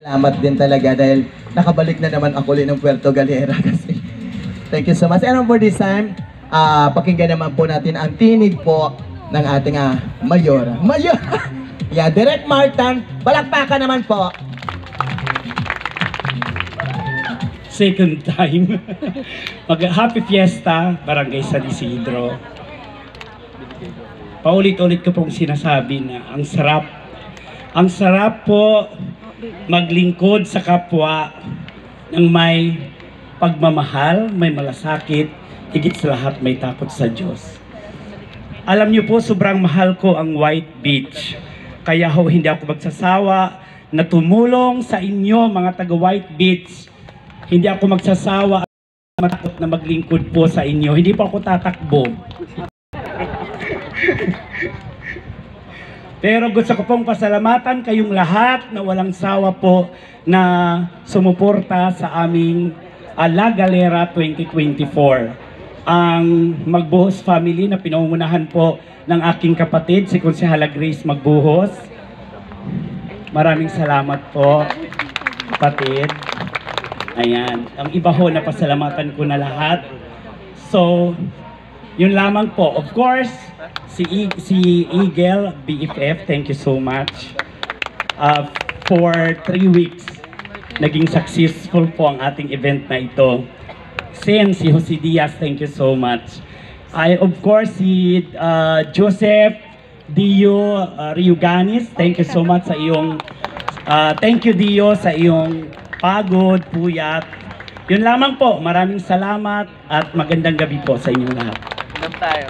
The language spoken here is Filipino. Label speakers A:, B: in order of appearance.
A: Salamat din talaga dahil nakabalik na naman ako ulit ng Puerto Galera kasi. Thank you so much. And for this time, pakinggan naman po natin ang tinig po ng ating mayor. Mayor! Yeah, Direk Martin, balakpakan naman po.
B: Second time. Happy Fiesta, Barangay San Isidro. Paulit-ulit ko pong sinasabi na ang sarap po maglingkod sa kapwa ng may pagmamahal, may malasakit, higit sa lahat may takot sa Diyos. Alam niyo po, sobrang mahal ko ang White Beach. Kaya ho, hindi ako magsasawa na tumulong sa inyo mga taga White Beach. Hindi ako magsasawa matakot na maglingkod po sa inyo. Hindi po ako tatakbo. Pero gusto ko pong pasalamatan kayong lahat na walang sawa po na sumuporta sa aming La Galera 2024. Ang Magbuhos family na pinangungunahan po ng aking kapatid, si Konsehala Grace Magbuhos. Maraming salamat po, kapatid. Ayan. Ang iba ho na pasalamatan ko na lahat. So, yun lamang po. Of course, si Eagle, BFF, thank you so much. For 3 weeks, naging successful po ang ating event na ito. Sen, si Jose Diaz, thank you so much. Of course, si Joseph Dio Riuganis, thank you so much sa iyong, thank you Dio sa iyong pagod, puyat. Yun lamang po, maraming salamat at magandang gabi po sa inyong lahat.
C: Tayo.